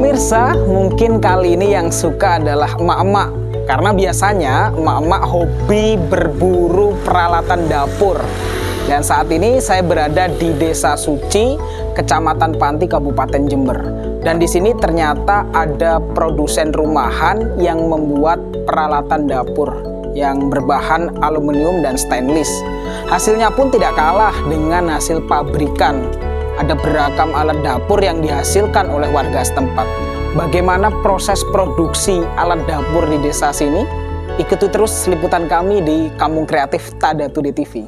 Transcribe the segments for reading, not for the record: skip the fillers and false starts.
Pemirsa, mungkin kali ini yang suka adalah emak-emak. Karena biasanya emak-emak hobi berburu peralatan dapur. Dan saat ini saya berada di Desa Suci, Kecamatan Panti, Kabupaten Jember. Dan di sini ternyata ada produsen rumahan yang membuat peralatan dapur yang berbahan aluminium dan stainless. Hasilnya pun tidak kalah dengan hasil pabrikan. Ada beragam alat dapur yang dihasilkan oleh warga setempat. Bagaimana proses produksi alat dapur di desa sini? Ikuti terus liputan kami di Kampung Kreatif Tada Today TV.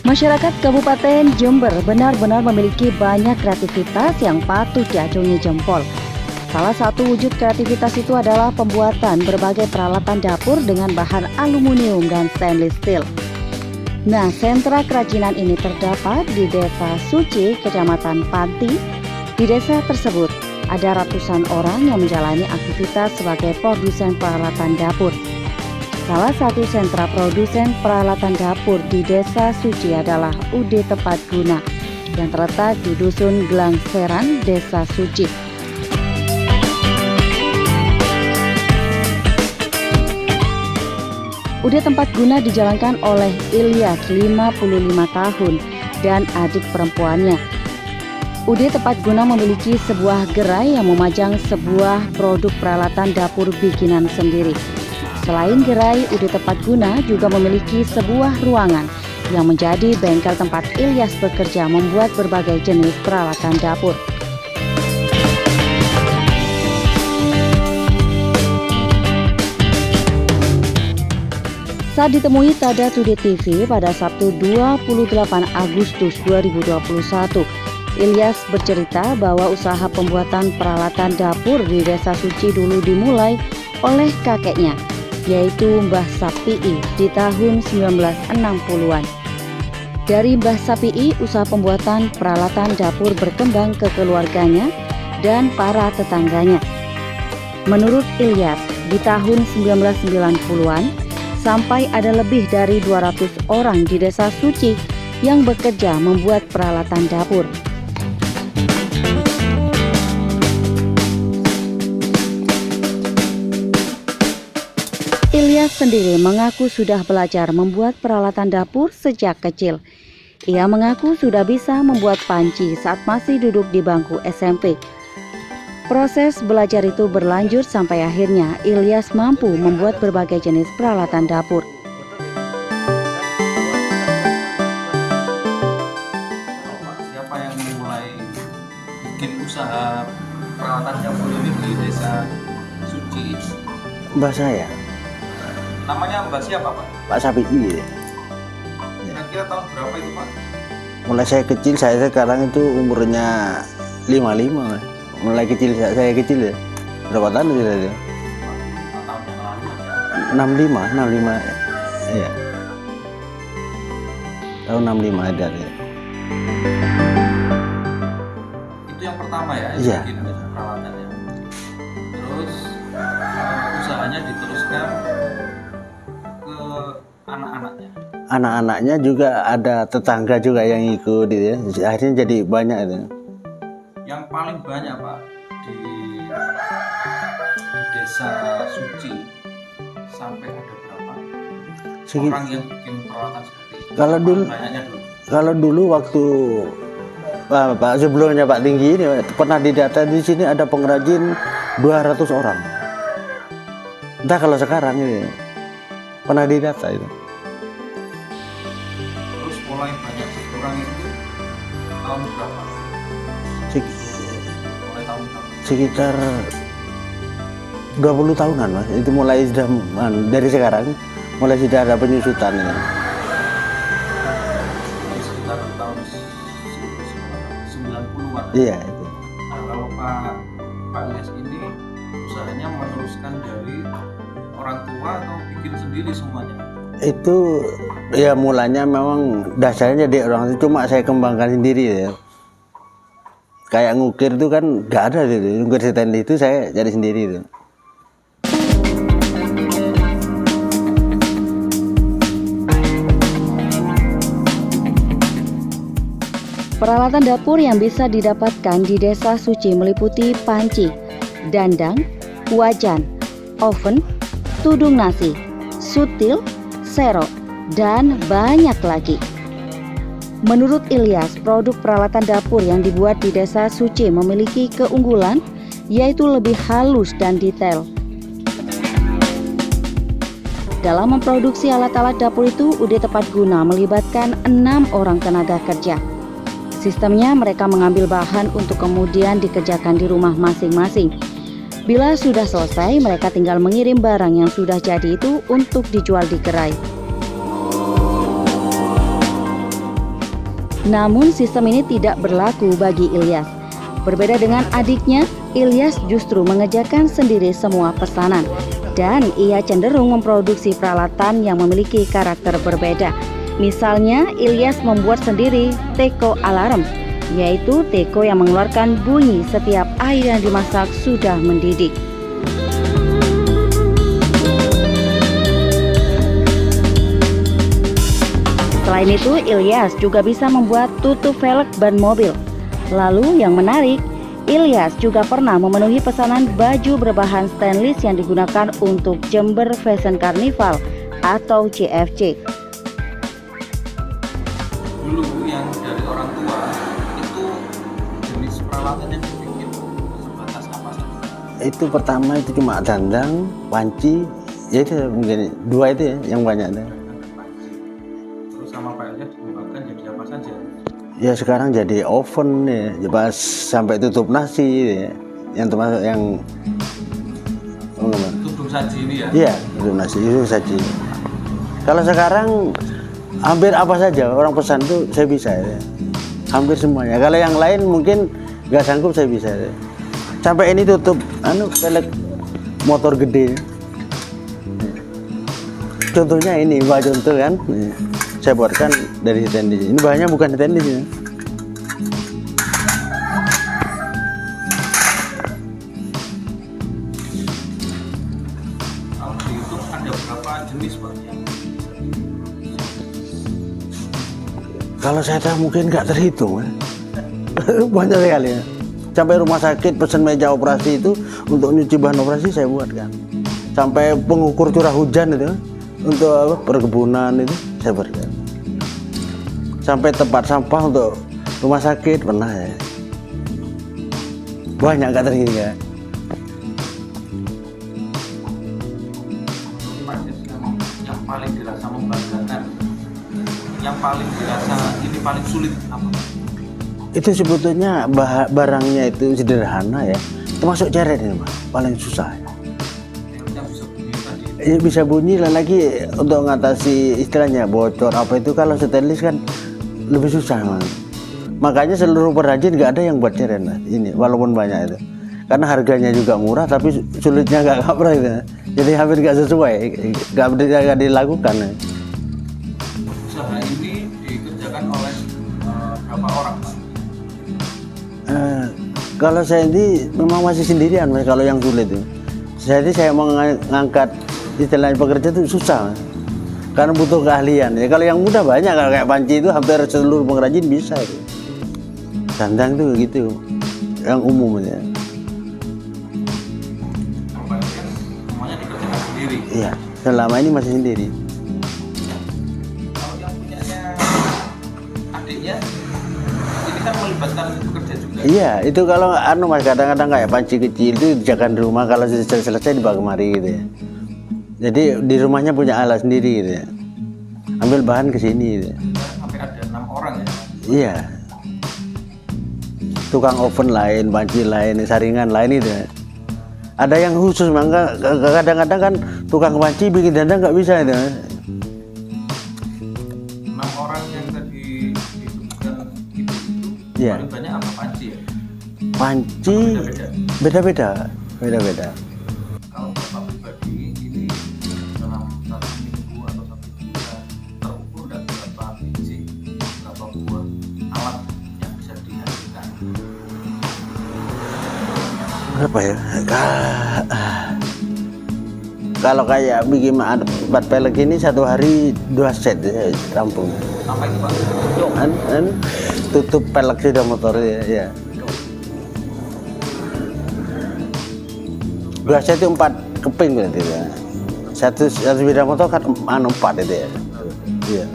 Masyarakat Kabupaten Jember benar-benar memiliki banyak kreativitas yang patut diacungi jempol. Salah satu wujud kreativitas itu adalah pembuatan berbagai peralatan dapur dengan bahan aluminium dan stainless steel. Nah, sentra kerajinan ini terdapat di Desa Suci, Kecamatan Panti. Di desa tersebut ada ratusan orang yang menjalani aktivitas sebagai produsen peralatan dapur. Salah satu sentra produsen peralatan dapur di Desa Suci adalah UD Tepat Guna yang terletak di Dusun Gelangseran, Desa Suci. UD Tempat Guna dijalankan oleh Ilyas, 55 tahun, dan adik perempuannya. UD Tempat Guna memiliki sebuah gerai yang memajang sebuah produk peralatan dapur bikinan sendiri. Selain gerai, UD Tepat Guna juga memiliki sebuah ruangan yang menjadi bengkel tempat Ilyas bekerja membuat berbagai jenis peralatan dapur. Saat ditemui Tada Today TV pada Sabtu 28 Agustus 2021, Ilyas bercerita bahwa usaha pembuatan peralatan dapur di Desa Suci dulu dimulai oleh kakeknya, yaitu Mbah Sapii di tahun 1960-an. Dari Mbah Sapii, usaha pembuatan peralatan dapur berkembang ke keluarganya dan para tetangganya. Menurut Ilyas, di tahun 1990-an, sampai ada lebih dari 200 orang di Desa Suci yang bekerja membuat peralatan dapur. Ilyas sendiri mengaku sudah belajar membuat peralatan dapur sejak kecil. Ia mengaku sudah bisa membuat panci saat masih duduk di bangku SMP. Proses belajar itu berlanjut sampai akhirnya Ilyas mampu membuat berbagai jenis peralatan dapur. Siapa yang mulai bikin usaha peralatan dapur ini di Desa Suci? Mbah saya. Namanya Mbak siapa, Pak? Pak Sapii. Kira-kira tahun berapa itu, Pak? Mulai saya kecil, saya sekarang itu umurnya 55. Mas. Mulai kecil, saya kecil ya. Berapa tahun itu tadi? 5 tahun yang lalu ya. 65. Iya. Tahun 65 ada ya. Itu yang pertama ya, Iya. bikin peralatannya. Terus usahanya diteruskan ke anak-anaknya. Anak-anaknya juga ada tetangga juga yang ikut ya. Akhirnya jadi banyak itu. Yang paling banyak, Pak, di Desa Suci sampai ada berapa orang yang bikin peralatan seperti itu? Kalau dulu, banyaknya dulu. kalau dulu waktu Pak sebelumnya Pak Tinggi ini pernah didata di sini ada pengrajin 200 orang. Entah kalau sekarang ini pernah didata itu. Terus mulai banyak orang itu tahun berapa? Mulai tahun berapa? Sekitar 20 tahunan Mas. Itu mulai sudah dari sekarang mulai sudah ada penyusutan ini. Sekitar tahun 90-an. Iya itu. Nah, kalau Pak Ilyas ini usahanya meneruskan dari orang tua atau bikin sendiri semuanya? Itu ya mulanya memang dasarnya jadi orang itu, cuma saya kembangkan sendiri ya. kayak ngukir itu kan nggak ada gitu. Ngukir stainless itu saya cari sendiri itu. Peralatan dapur yang bisa didapatkan di Desa Suci meliputi panci, dandang, wajan, oven, tudung nasi, sutil, serok, dan banyak lagi. Menurut Ilyas, produk peralatan dapur yang dibuat di Desa Suci memiliki keunggulan, yaitu lebih halus dan detail. Dalam memproduksi alat-alat dapur itu, UD Tepat Guna melibatkan 6 orang tenaga kerja. Sistemnya mereka mengambil bahan untuk kemudian dikerjakan di rumah masing-masing. Bila sudah selesai, mereka tinggal mengirim barang yang sudah jadi itu untuk dijual di gerai. Namun sistem ini tidak berlaku bagi Ilyas. Berbeda dengan adiknya, Ilyas justru mengerjakan sendiri semua pesanan. Dan ia cenderung memproduksi peralatan yang memiliki karakter berbeda. Misalnya, Ilyas membuat sendiri teko alarm, yaitu teko yang mengeluarkan bunyi setiap air yang dimasak sudah mendidih. Selain itu, Ilyas juga bisa membuat tutup velg ban mobil. Lalu yang menarik, Ilyas juga pernah memenuhi pesanan baju berbahan stainless yang digunakan untuk Jember Fashion Carnival atau JFC. Dulu yang dari orang tua itu jenis peralatan yang dibikin sebatas apa saja? Itu pertama itu cuma dandang, panci, ya itu mungkin 2 itu ya yang banyak ada. Terus sama Pak Ilyas dikembangkan jadi apa saja? Ya sekarang jadi oven ya, pas sampai tutup nasi ya. Yang termasuk yang Tudung saji ini ya? iya, tutup nasi itu saji. Kalau sekarang hampir apa saja orang pesan tuh saya bisa ya. Hampir semuanya. Kalau yang lain mungkin nggak sanggup saya bisa ya. Sampai ini tutup velg motor gede. Contohnya ini, Pak, contoh kan. Saya buatkan dari stainless. Ini bahannya bukan stainless ya. Kalau dihitung ada berapa jenis Pak? Kalau saya tahu mungkin nggak terhitung ya. Banyak sekali ya. Sampai rumah sakit pesan meja operasi itu untuk nyuci bahan operasi saya buatkan. Sampai pengukur curah hujan itu untuk apa, perkebunan itu saya buatkan. Sampai tempat sampah untuk rumah sakit pernah ya. Banyak nggak terhitung ya. Yang paling dirasa membanggakan, yang paling dirasa ini paling sulit apa? Itu sebetulnya barangnya itu sederhana ya, termasuk ceret ini Pak, paling susah ya. Yang bisa bunyi tadi. Ya, bisa bunyi lah lagi untuk mengatasi istilahnya bocor apa itu. Kalau stainless kan lebih susah Mas. Makanya seluruh perajin nggak ada yang buat ceret Mas. Ini walaupun banyak itu, karena harganya juga murah tapi sulitnya nggak kaprah itu. Jadi hampir nggak sesuai, nggak dilakukan ya. Usaha ini dikerjakan oleh berapa orang Pak? Kalau saya ini memang masih sendirian Mas, kalau yang sulit itu. Jadi saya mau ngangkat istilahnya pekerja itu susah Mas. Karena butuh keahlian ya. Kalau yang mudah banyak, kalau kayak panci itu hampir seluruh pengrajin bisa itu. Dandang tuh gitu, yang umum ya. Bapak kan semuanya dikerjakan sendiri. Iya, selama ini masih sendiri. Kalau yang punyanya adiknya, ini kan melibatkan pekerja juga. Iya, itu kalau Mas kadang-kadang kayak panci kecil itu dijaga di rumah, kalau selesai dibawa kemari gitu ya. Jadi di rumahnya punya alat sendiri gitu ya. Ambil bahan ke sini gitu ya. Sampai ada 6 orang ya. Iya. Tukang oven lain, panci lain, saringan lain itu ya. Ada yang khusus, maka kadang-kadang kan tukang panci bikin dandang nggak bisa itu. 6 orang yang tadi disebutkan itu Iya. paling banyak apa panci ya? Panci Beda-beda. beda-beda. Kalau Bapak pribadi ini dalam 1 minggu atau 1 bulan terukur dan berapa biji, berapa buah alat yang bisa dihasilkan? Berapa ya? Kalau kayak bikin bat pelek ini satu hari 2 set ya, rampung. Apa itu Pak? Dong. Tutup pelek sudah motor ya. 2 set itu 4 keping berarti ya. Satu sepeda motor kan 4 itu ya. Iya.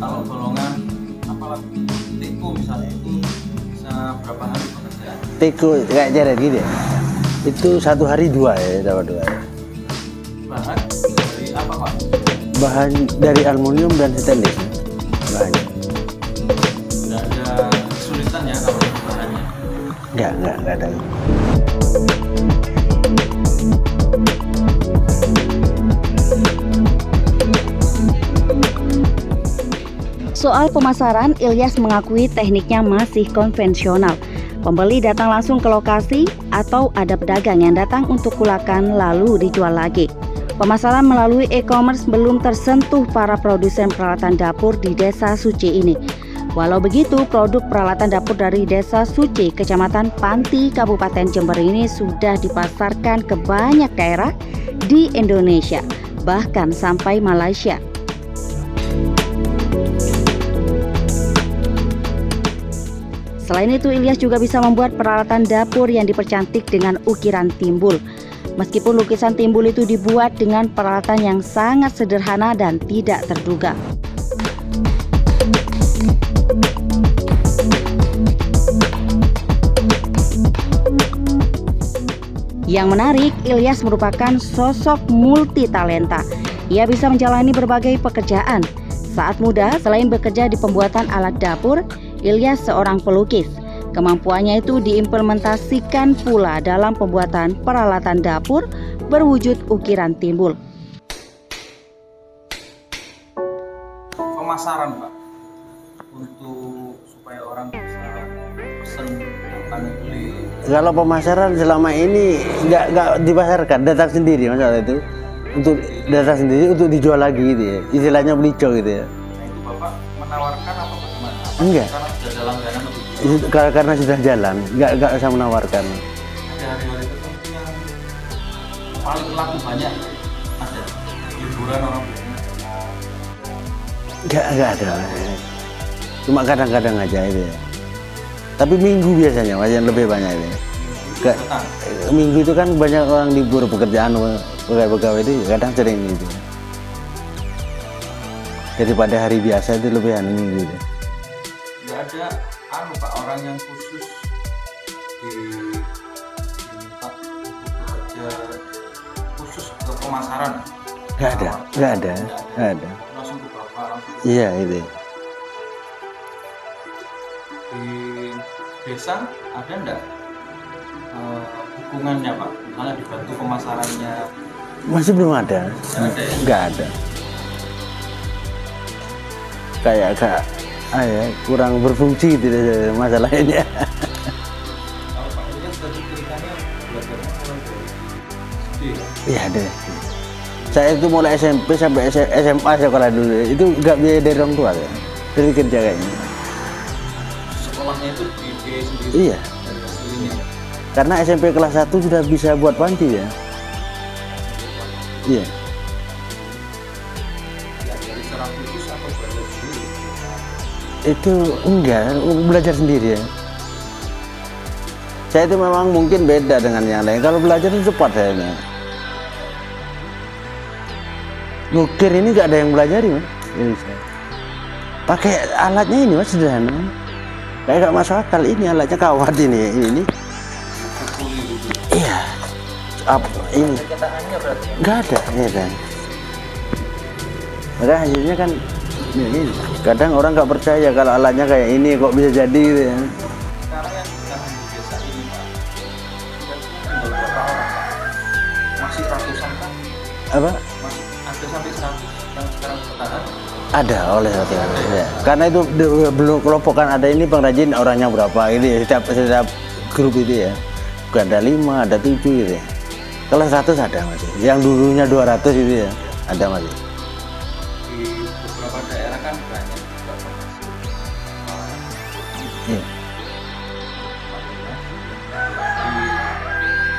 Kalau golongan apalah teko misalnya itu bisa berapa hari pekerjaan? Teko kayak jaret gitu ya. Itu satu hari 2 ya, dapat 2 ya. Bahan dari apa Pak? Bahan dari aluminium dan stainless. Bahannya. Tidak ada kesulitan ya kalau bahannya. Enggak ada. Soal pemasaran, Ilyas mengakui tekniknya masih konvensional. Pembeli datang langsung ke lokasi atau ada pedagang yang datang untuk kulakan lalu dijual lagi. Pemasaran melalui e-commerce belum tersentuh para produsen peralatan dapur di Desa Suci ini. Walau begitu, produk peralatan dapur dari Desa Suci, Kecamatan Panti, Kabupaten Jember ini sudah dipasarkan ke banyak daerah di Indonesia, bahkan sampai Malaysia. Selain itu, Ilyas juga bisa membuat peralatan dapur yang dipercantik dengan ukiran timbul. Meskipun lukisan timbul itu dibuat dengan peralatan yang sangat sederhana dan tidak terduga. Yang menarik, Ilyas merupakan sosok multi talenta. Ia bisa menjalani berbagai pekerjaan. Saat muda, selain bekerja di pembuatan alat dapur, Ilyas seorang pelukis. Kemampuannya itu diimplementasikan pula dalam pembuatan peralatan dapur berwujud ukiran timbul. Pemasaran Pak untuk supaya orang bisa pesen akan beli. Kalau pemasaran selama ini nggak dipasarkan, datang sendiri masalah itu. Untuk datang sendiri untuk dijual lagi gitu ya. Istilahnya belico gitu ya. Nah itu Bapak menawarkan apa bagaimana? Enggak. Karena sudah ada langganan atau Karena sudah jalan, nggak usah menawarkan. ada hari-hari tertentu yang paling laku banyak ada liburan orang Nggak ada. Cuma kadang-kadang aja itu ya. Tapi minggu biasanya yang lebih banyak itu. datang. Minggu itu kan banyak orang libur pekerjaan, pegawai-pegawai itu kadang sering gitu. Daripada hari biasa itu lebihan minggu itu. Nggak ada Pak orang yang khusus diminta untuk bekerja khusus ke pemasaran. Nggak ada. Langsung ke Bapak langsung. Iya itu. Di desa ada enggak dukungannya Pak? Misalnya dibantu pemasarannya. Masih belum ada. Nggak ada ya? Nggak ada. Kayak kurang berfungsi gitu masalahnya. Kalau Pak Ilyas tadi ceritanya belajarnya mulai dari SD. Iya deh. Saya itu mulai SMP sampai SMA sekolah dulu. Itu nggak biaya dari orang tua ya. Dari kerja kayaknya. Sekolahnya itu di sendiri. Iya. Dari aslinya. Karena SMP kelas 1 sudah bisa buat panci ya. Iya. Ya, dari secara khusus atau belajar sendiri. Itu enggak, belajar sendiri ya. Saya itu memang mungkin beda dengan yang lain. Kalau belajar itu cepat saya. Ngukir ini nggak ada yang belajari Mas. Pakai alatnya ini Mas sederhana. Kayak nggak masuk akal ini alatnya kawat ini. Iya. Ini. Cetakannya berarti ya? Nggak ada, ya kan. Maka hasilnya kan ini. Kadang orang nggak percaya kalau alatnya kayak ini kok bisa jadi gitu ya. Sekarang yang bertahan di desa ini Pak, kira-kira tinggal berapa orang Pak? Masih ratusan kan? Apa? Masih ada sampai 100 yang sekarang bertahan? Ada oleh ya. Karena itu belum kelompokan ada ini pengrajin orangnya berapa ini setiap grup itu ya. Bukan ada 5, ada 7 gitu ya. Kalau 100 ada masih. Yang dulunya 200 itu ya, ada masih. Di beberapa daerah kan banyak juga termasuk Iya.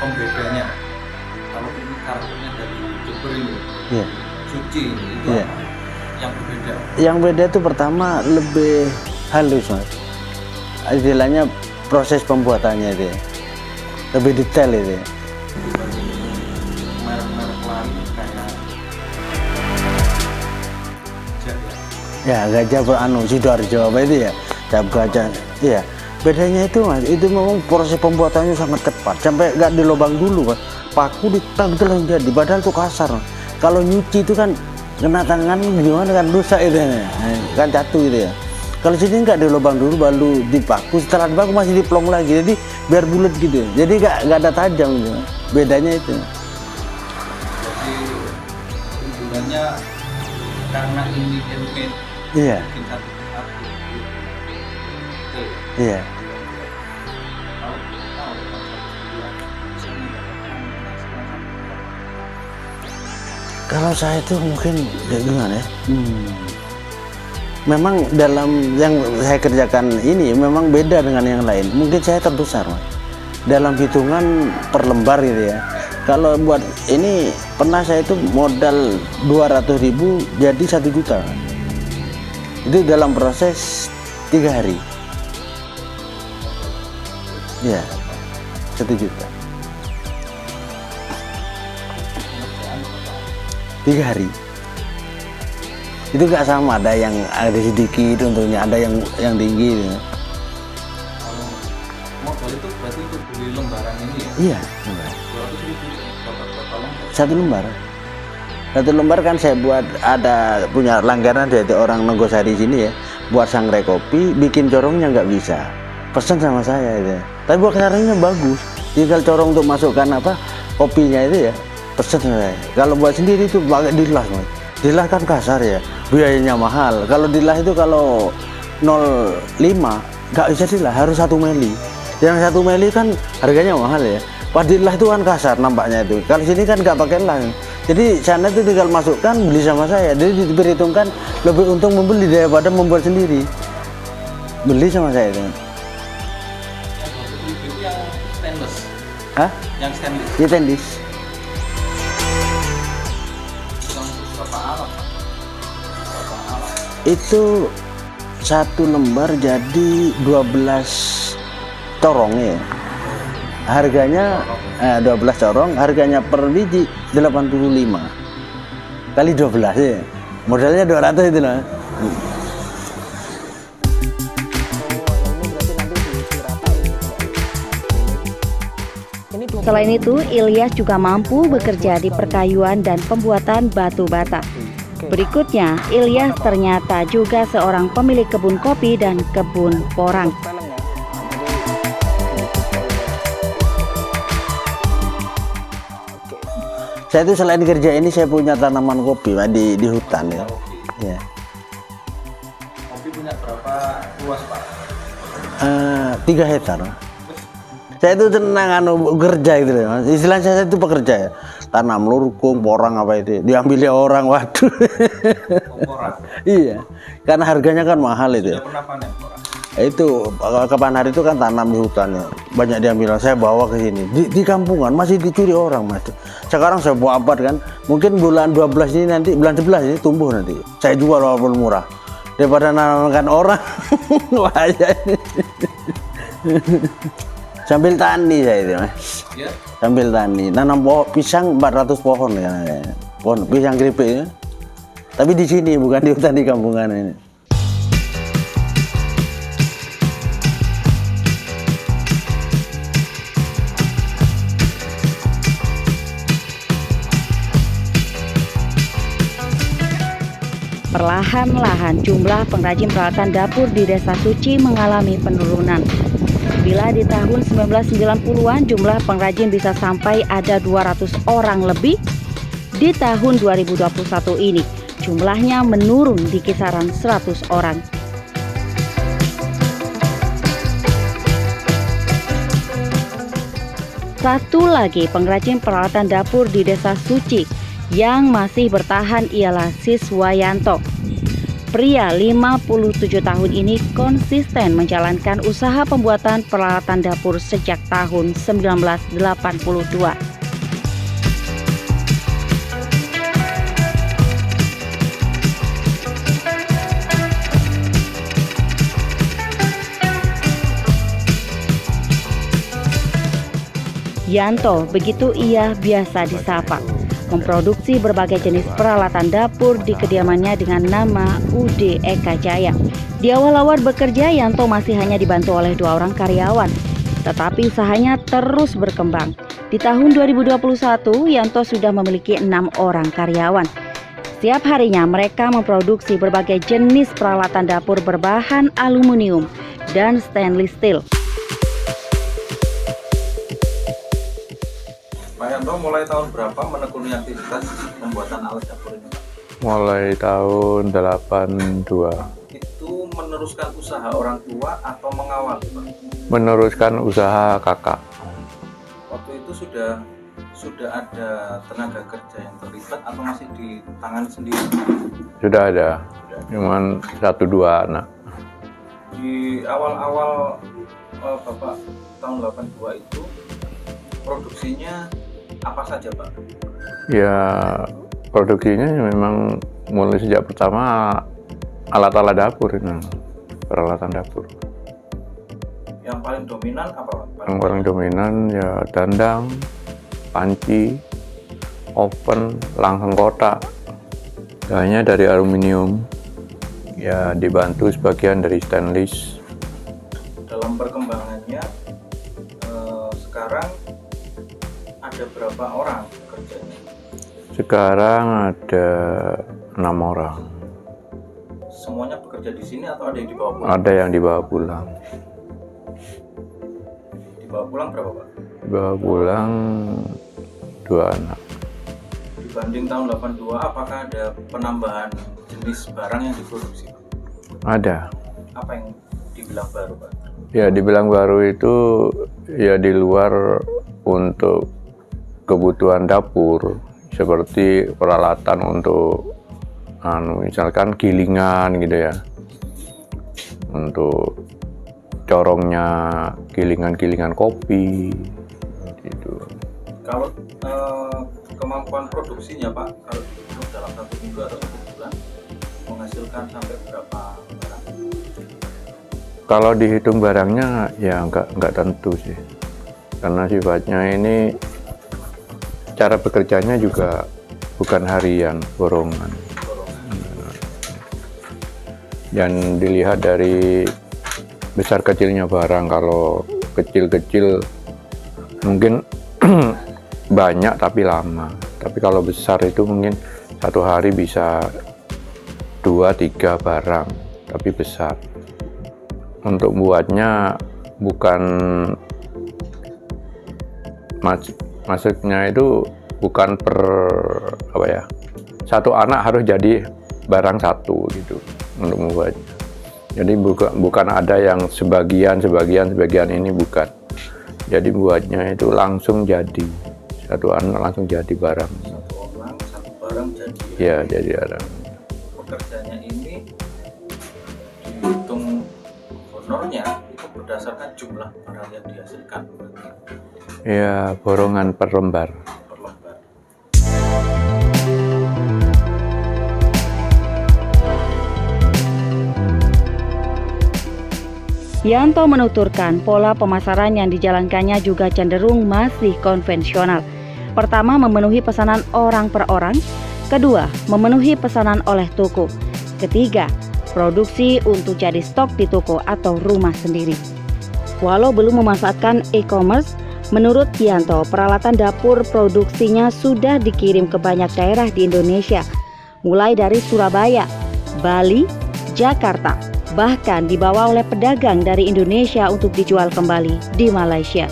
pembedanya. Kalau ini karakternya dari Jember ini, Iya. suci itu Iya. apa yang berbeda? Yang beda itu pertama lebih halus mas, istilahnya proses pembuatannya itu ya. Lebih detail itu ya. Dibanding merek-merek lain kayak Gajah Sidoarjo apa itu ya, cap gajah. Iya, bedanya itu mas, itu memang proses pembuatannya sangat cepat, sampai nggak dilobang dulu mas, paku ditanggal jadi, padahal itu kasar mas. Kalau nyuci itu kan kena tangan gimana kan rusak itu ya, kan jatuh gitu ya. Kalau sini nggak dilobang dulu, baru dipaku, setelah dipaku masih diplong lagi, jadi biar bulat gitu, jadi nggak ada tajam gitu. Bedanya itu. jadi unggulannya karena ini handmade, Iya, bikin satu persatu. Oke, iya. kalau tahu bisa mendapatkan penghasilan sampai Kalau saya itu mungkin ya gimana ya? Memang dalam yang saya kerjakan ini memang beda dengan yang lain. Mungkin saya terbesar mas, dalam hitungan per lembar gitu ya. Kalau buat ini pernah saya itu modal 200.000 jadi 1 juta. Itu dalam proses 3 hari. Ya, 1 juta. 3 hari. Itu nggak sama, ada yang ada sedikit untungnya, ada yang tinggi gitu. kalau modal itu berarti untuk beli lembaran ini ya, Iya, 200.000 dapat berapa lembar? 1 lembar. 1 lembar kan saya buat, ada punya langganan dari orang Nogosari sini ya, buat sangrai kopi, bikin corongnya nggak bisa, pesan sama saya itu. Tapi buat caranya bagus, tinggal corong untuk masukkan apa kopinya itu ya, pesan sama saya. Kalau buat sendiri itu pakai dilas mas, dilas kan kasar ya, biayanya mahal. Kalau dilas itu kalau 0,5 nggak bisa dilas, harus 1 mili. Yang 1 mili kan harganya mahal ya. Padilah itu kan kasar nampaknya itu. Kalau sini kan nggak pakai las. Jadi sana itu tinggal masukkan, beli sama saya. Jadi diperhitungkan lebih untung membeli daripada membuat sendiri. Beli sama saya itu. Yang 200.000 itu yang stainless, Hah? yang stainless. Ini tendis. Yang berapa alat? Berapa alat? Itu 1 lembar jadi 12 corong ya. Harganya 12 corong, harganya per biji 85 kali 12 ya. Modalnya 200 itu lah. Selain itu, Ilyas juga mampu bekerja di perkayuan dan pembuatan batu bata. Berikutnya, Ilyas ternyata juga seorang pemilik kebun kopi dan kebun porang. Saya itu selain kerja ini saya punya tanaman kopi Pak, di hutan ya. Ya. Kopi punya berapa luas Pak? 3 hektar. Saya itu senang kerja gitu loh. Istilah saya itu pekerja ya. Tanam lurkung, porang apa itu. Diambil orang, waduh. Porang. Iya. Karena harganya kan mahal itu ya. Sudah pernah panen porang? Itu kapan hari itu kan tanam di hutan ya. Banyak diambil, saya bawa ke sini. Di kampungan masih dicuri orang Mas. Sekarang saya bawa abad kan. Mungkin bulan 12 ini nanti, bulan 11 ini tumbuh nanti. Saya jual walaupun murah. Daripada nanamkan orang. Bahaya ini. Sambil tani saya itu Mas. Ya. Sambil tani, nanam pohon pisang 400 pohon ya. Pohon pisang keripik ya. Tapi di sini bukan di hutan di kampungan ini. Perlahan-lahan jumlah pengrajin peralatan dapur di Desa Suci mengalami penurunan. Bila di tahun 1990-an jumlah pengrajin bisa sampai ada 200 orang lebih, di tahun 2021 ini jumlahnya menurun di kisaran 100 orang. Satu lagi pengrajin peralatan dapur di Desa Suci yang masih bertahan ialah Siswayanto. Pria 57 tahun ini konsisten menjalankan usaha pembuatan peralatan dapur sejak tahun 1982. Yanto, begitu ia biasa disapa, memproduksi berbagai jenis peralatan dapur di kediamannya dengan nama UD Eka Jaya. Di awal-awal bekerja, Yanto masih hanya dibantu oleh 2 orang karyawan, tetapi usahanya terus berkembang. Di tahun 2021, Yanto sudah memiliki 6 orang karyawan. Setiap harinya mereka memproduksi berbagai jenis peralatan dapur berbahan aluminium dan stainless steel. Pak Yanto mulai tahun berapa menekuni aktivitas pembuatan alat dapur ini, Pak? Mulai tahun 82. Itu meneruskan usaha orang tua atau mengawali, Pak? Meneruskan usaha kakak. Waktu itu sudah ada tenaga kerja yang terlibat atau masih di tangan sendiri? Sudah ada, cuman 1-2 anak. Di awal-awal Bapak tahun 82 itu produksinya apa saja, Pak? Ya, produksinya memang mulai sejak pertama alat-alat dapur ini, peralatan dapur. Yang paling dominan apa, Pak? Yang paling dominan ya dandang, panci, oven, langsung kotak. Hanya dari aluminium, ya dibantu sebagian dari stainless. Dalam perkembangannya sekarang ada berapa orang kerjanya? Sekarang ada 6 orang. Semuanya bekerja di sini atau ada yang dibawa pulang? Ada yang dibawa pulang. Dibawa pulang berapa, Pak? Dibawa pulang 2 anak. Dibanding tahun 82, apakah ada penambahan jenis barang yang diproduksi, Pak? Ada. Apa yang dibilang baru, Pak? Ya, dibilang baru itu ya di luar untuk kebutuhan dapur, seperti peralatan untuk misalkan gilingan gitu ya, untuk corongnya gilingan kopi gitu. Kalau kemampuan produksinya, Pak, kalau dihitung dalam 1 minggu atau 1 bulan menghasilkan sampai berapa barang? Kalau dihitung barangnya ya nggak tentu sih, karena sifatnya ini cara bekerjanya juga bukan harian, borongan. Dan dilihat dari besar kecilnya barang. Kalau kecil-kecil mungkin banyak tapi lama, tapi kalau besar itu mungkin 1 hari bisa 2-3 barang tapi besar. Untuk buatnya bukan maksudnya itu bukan per apa ya, 1 anak harus jadi barang 1 gitu untuk membuatnya. Jadi bukan ada yang sebagian ini, bukan. Jadi buatnya itu langsung jadi 1 anak langsung jadi barang. 1 orang 1 barang jadi. Ya, jadi barang. Pekerjanya ini dihitung honornya itu berdasarkan jumlah barang yang dihasilkan Ya, borongan per lembar. per lembar. Yanto menuturkan pola pemasaran yang dijalankannya juga cenderung masih konvensional. Pertama, memenuhi pesanan orang per orang. Kedua, memenuhi pesanan oleh toko. Ketiga, produksi untuk jadi stok di toko atau rumah sendiri. Walau belum memanfaatkan e-commerce, menurut Yanto, peralatan dapur produksinya sudah dikirim ke banyak daerah di Indonesia, mulai dari Surabaya, Bali, Jakarta, bahkan dibawa oleh pedagang dari Indonesia untuk dijual kembali di Malaysia.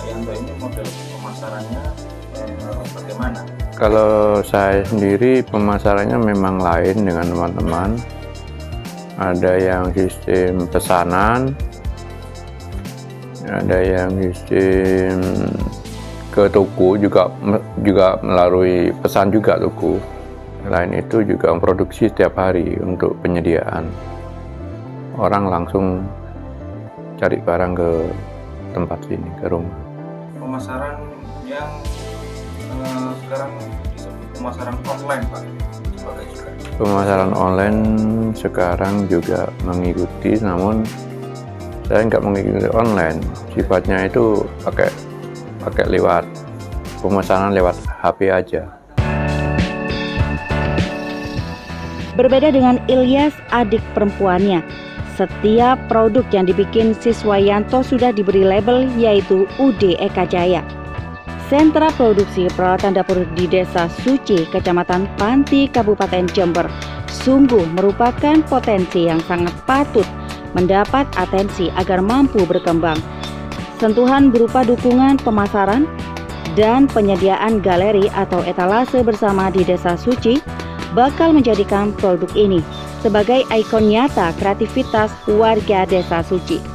Yanto ini model pemasarannya bagaimana? Kalau saya sendiri pemasarannya memang lain dengan teman-teman. Ada yang sistem pesanan, ada yang sistem ke toko juga melalui pesan juga toko. Selain itu juga memproduksi setiap hari untuk penyediaan. Orang langsung cari barang ke tempat sini, ke rumah. Pemasaran yang sekarang disebut pemasaran online Pak, sebagai juga. Pemasaran online sekarang juga mengikuti, namun saya nggak mengikuti online. Sifatnya itu pakai lewat pemesanan lewat HP aja. Berbeda dengan Ilyas, adik perempuannya, setiap produk yang dibikin Siswayanto sudah diberi label yaitu UD Eka Jaya. Sentra produksi peralatan dapur di Desa Suci, Kecamatan Panti, Kabupaten Jember, sungguh merupakan potensi yang sangat patut mendapat atensi agar mampu berkembang. Sentuhan berupa dukungan pemasaran dan penyediaan galeri atau etalase bersama di Desa Suci bakal menjadikan produk ini sebagai ikon nyata kreativitas warga Desa Suci.